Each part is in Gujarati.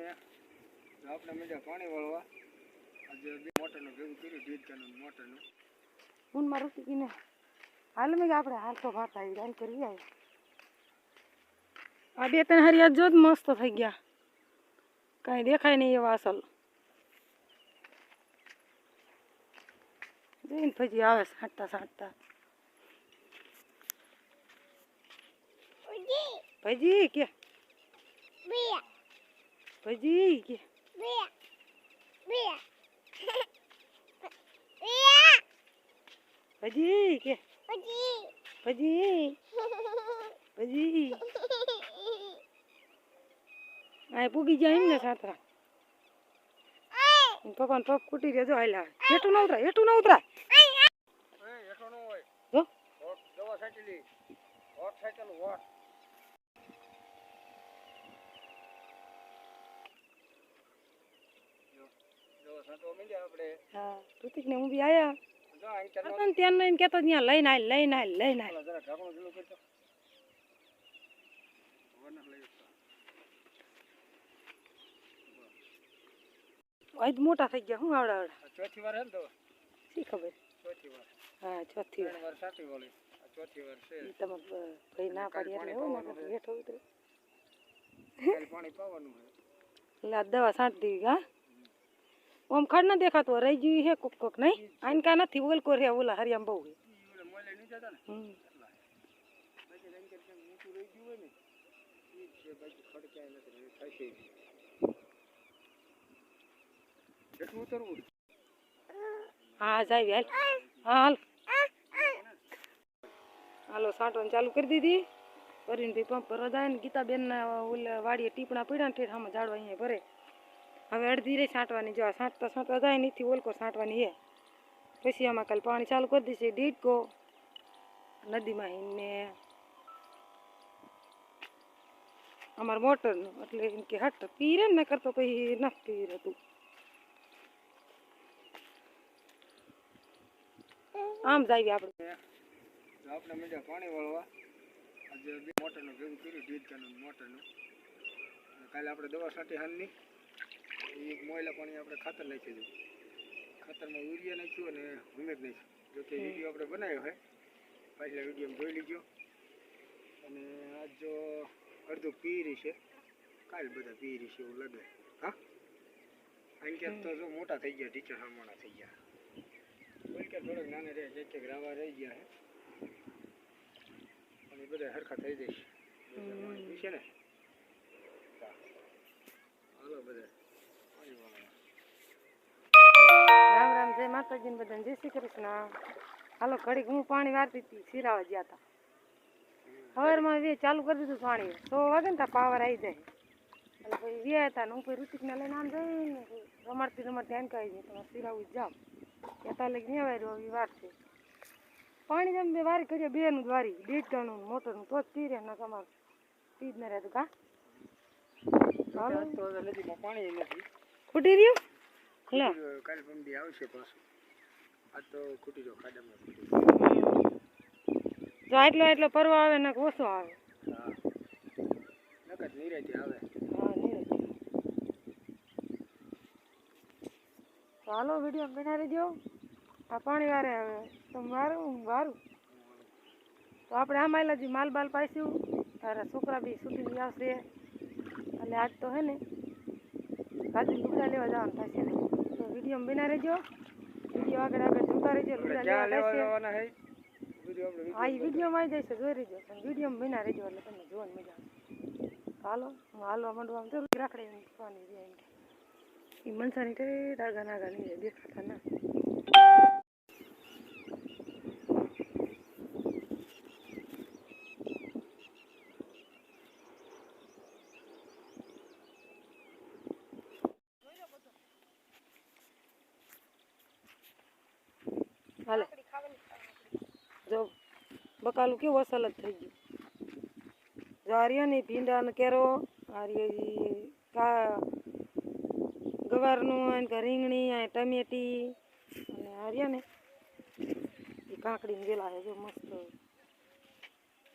આપણે મજા પાણી વાળવા આજે બે મોટરનું ભેગું કર્યું દીદકાનું મોટરનું હું મારું ટીકીને હાલ મેં આપણે હાલ તો ભાત આવી હાલ કરી આવી આ બે ત્રણ હરિયા જો જ મસ્ત થઈ ગયા કાંઈ દેખાય નહીં એવા અસલ જોઈને પછી આવે સાંટતા સાંટતા ભજી કે ભજી કે ભજી કે ભજી ભજી આ પૂગી જાય એમ ને સાતરા પપ્પાને પગ કૂટી રહ્યો જો હાલ હેઠું ન ઉતરા હેઠું ન ઉતરા હેઠો ન હોય જો દવા સાચી વોટ સાચેલ વોટ હા ઋતિક ને હું બી આયા ત્યાં એમ કેતો ત્યાં લઈને આય લઈને આય લઈને આય આજ મોટા થઈ ગયા હું આવડા આવડા ચોથી વાર હે ને તો શી ખબર ચોથી વાર હા ચોથી વાર સાચી બોલી ચોથી વાર છે તમે ભાઈ ના પાડી એટલે હો ના હેઠો ઉતરે પાણી પાવાનું છે એટલે દવા છાંટ દીધી હા ઓમ ખડ ન દેખાતો રહી ગયું હે કોક કોક નહીં આન કા નથી ઓલકો રે ઓલા હરિયામ બહુ મોલે નહીં જતા ને બાકી રંગ કે મોટું રહી ગયું હોય ને ઈ છે બાકી ખડ ક્યાંય નથી થશે કેટલું ઉતરવું હા જાય હાલ હાલો સાંટવાનું ચાલુ કરી દીધી ભરીને ભાઈ પંપ ભરવા જાય ને ગીતાબેન ના ઓલા વાડીએ ટીપણા પડ્યા ને ઠેઠ આમાં ઝાડવા અહીંયા ભરે હવે અડધી રે છાંટવાની જો છાંટતા છાંટતા જાય નીથી ઓલકો છાંટવાની હે પછી આમાં કાલે પાણી ચાલુ કરી દીશે દીડકો નદીમાં ને અમારે મોટરનું એટલે એમ કે હટ પીરે ને કરતો પછી ન પીરે તું આમ જાય આપણે મજા પાણી વાળવા આજે બે મોટરનું ભેગું કર્યું દીદકાનું મોટરનું કાલે આપણે દવા છાંટી હાલની એક મોયલા પાણી આપણે ખાતર નાખી દીધું ખાતરમાં યુરિયા નાખ્યું અને હુમેક નાખ્યું જો કે વિડીયો આપણે બનાવ્યો હોય પાછલા વિડીયોમાં જોઈ લીધો અને આજ જો અડધું પીરી છે કાલે બધા પીરી છે એવું લાગે હા અહીં ક્યાંક તો જો મોટા થઈ ગયા ટીચર હમણાં થઈ ગયા કોઈ કે થોડાક નાના રહે એક એક રાવા રહી ગયા હે અને બધા હરખા થઈ જશે છે ને હાલો બધા રામ રામ જય માતાજી ને બધાને જય શ્રી કૃષ્ણ હાલો ઘડીક હું પાણી વારતી હતી સિરાવા ગયા હતા સવારમાં ચાલુ કરી દીધું પાણી 100 વાગે ને ત્યાં પાવર આવી જાય એટલે પછી વ્યા હતા ને હું પછી ઋતિકને લઈને આમ જઈને રમાડતી રમાડતી એમ કહી દે તમે સિરાવું જાઓ ત્યાં લઈને નહીં વાર્યું આવી વાર છે પાણી જેમ બે વારી કરીએ બેનું જ વારી દીડકાનું મોટરનું તો જ પીરે ના તમારું પી જ ન રહેતું કા હાલો નદીમાં પાણી નથી ખૂટી રહ્યું કાલે પંપી આવશે પાછું આ તો ખૂટી ગયો ખાડામાં જો એટલો પરવા આવે ને ઓછો આવે હા નકર નિરાતી આવે હા નિરાતી તો હાલો વિડીયો બના રહેજો આ પાણી વારે આવે તો વારું તો આપણે આમ આવેલા માલ બાલ પાઈશું તારા છોકરા બી છૂટી આવશે એટલે આજ તો હે ને ગાદી લુગડા લેવા જવાનું થશે તો વિડીયો બના રહેજો વિડીયો આગળ જોતા રહેજો લુગડા લેવા થશે હા એ વિડીયોમાં આવી જશે જોઈ રહેજો પણ વિડીયોમાં બના રહેજો એટલે તમને જોવાની મજા આવે હાલો હું હાલવા માંડવા જરૂર રાખડે પાણી રહે એ મનસાની ટેડ આગળ આગળ નહીં દેખાતા ના હાલે જો બકાલું કેવું અસલ જ થઈ ગયું જો આર્યા ને ભીંડા ને કેરો આર્યા ગવારનું રીંગણી ટમેટી અને આર્યા ને એ કાંકડી ને વેલા જો મસ્ત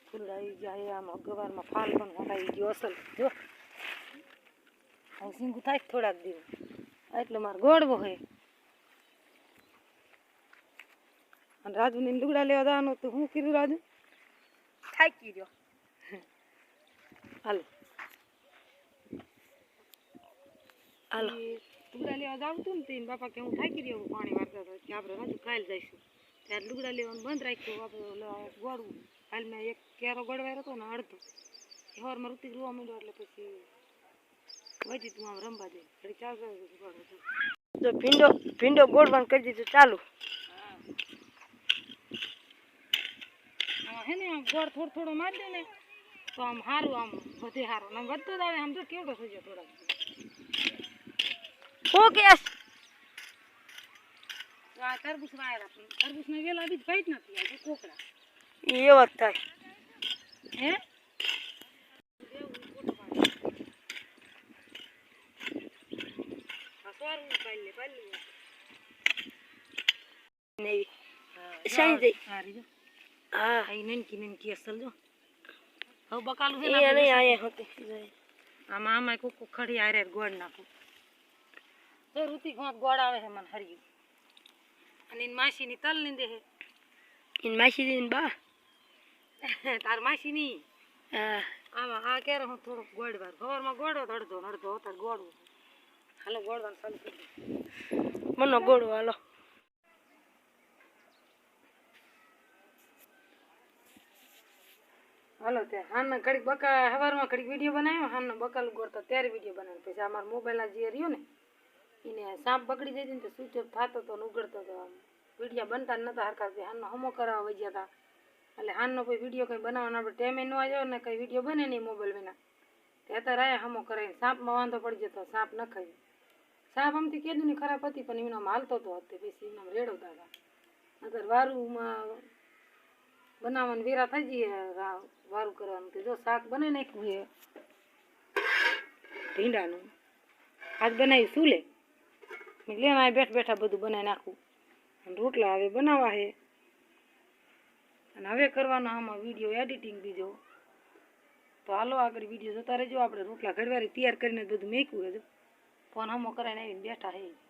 ફૂલ આવી જાય આમાં ગવારમાં ફાલ પણ મોટા આવી ગયો અસલ જો હવે સિંગું થાય થોડાક દિવસ એટલે મારે ગોળવો હે અને રાજુને લુગડા લેવા જવાનું તો હું કીધું રાજુ થાકી રહ્યો હાલો હાલો લુગડા લેવા જાવ તું ને તે બાપા કે હું થાકી રહ્યો પાણી વારતા હતા કે આપણે રાજુ કાલ જઈશું ત્યારે લુગડા લેવાનું બંધ રાખ્યું આપણે ગોળવું હાલ મેં એક કેરો ગોળવાયો હતો ને અડધો સવારમાં ઋતિક રોવા માંડ્યો એટલે પછી વધી તું આમ રમવા દે ઘડી ચાલુ તો ભીંડો ગોળવાનું કરી દીધું ચાલુ હે ને આમ ગોળ થોડો મારી દે ને તો આમ સારું આમ વધે સારું આમ વધતો જ આવે આમ તો કેવડો થઈ જાય થોડાક શું કેસ આ તરબૂચ વાયેલા પણ તરબૂચના વેલા બી ભાઈ જ નથી આ કોકડા એવો જ થાય હે નનકી અસલ જો હવે બકાલું છે આમાં આમાં કોક ખડી આરે ગોળ નાખું તો ઋતિક ગોળ આવે છે મને હરિયું અને એની માસીની તલ ની દે એની માસી ની બા તાર માસી ની આમાં આ કેરો હું થોડોક ગોળ વાર સવારમાં ગોળો તો અડધો અત્યારે ગોળવું હાલો ગોળવાનું ચાલુ કરી દે મનો ગોળવો હાલો હાલો ત્યાં હાલના ઘડીક બકા સવારમાં ઘડીક વિડીયો બનાવ્યો હાલનો બકાલું ગોળતા ત્યારે વિડીયો બનાવ્યો પછી અમારા મોબાઈલના જે રહ્યો ને એને સાપ પકડી જઈ ને તો સ્વિચ ઓફ થતો હતો ને ઉગડતો હતો આમ વિડીયો બનતા નહોતા હરખા હાલનો હમો કરવા વજ્યા હતા એટલે હાલનો કોઈ વિડીયો કંઈ બનાવવાનો આપણે ટાઈમે ન આવ્યો ને કંઈ વિડીયો બને નહીં મોબાઈલ વિના તે અત્યારે આયા હમો કરાવીને સાપમાં વાંધો પડી જતો સાપ ન ખાઈ સાપ આમથી કીધું ખરાબ હતી પણ એનો હાલતો હતો પછી એનો રેડવતા હતા અત્યારે વારુમાં બનાવવાનું વેરા થઈ જઈએ વારું કરવાનું તો જો શાક બનાવી નાખ્યું છે ભીંડાનું આજ બનાવી શું લે લેવા બેઠા બેઠા બધું બનાવી નાખું અને રોટલા હવે બનાવવા છે અને હવે કરવાનો આમાં વિડીયો એડિટિંગ બીજો તો હાલો આગળ વિડીયો જોતા રહેજો આપણે રોટલા ઘડવારી તૈયાર કરીને બધું મેક્યું છે ફોન હમો કરાવીને આવીને બેઠા છે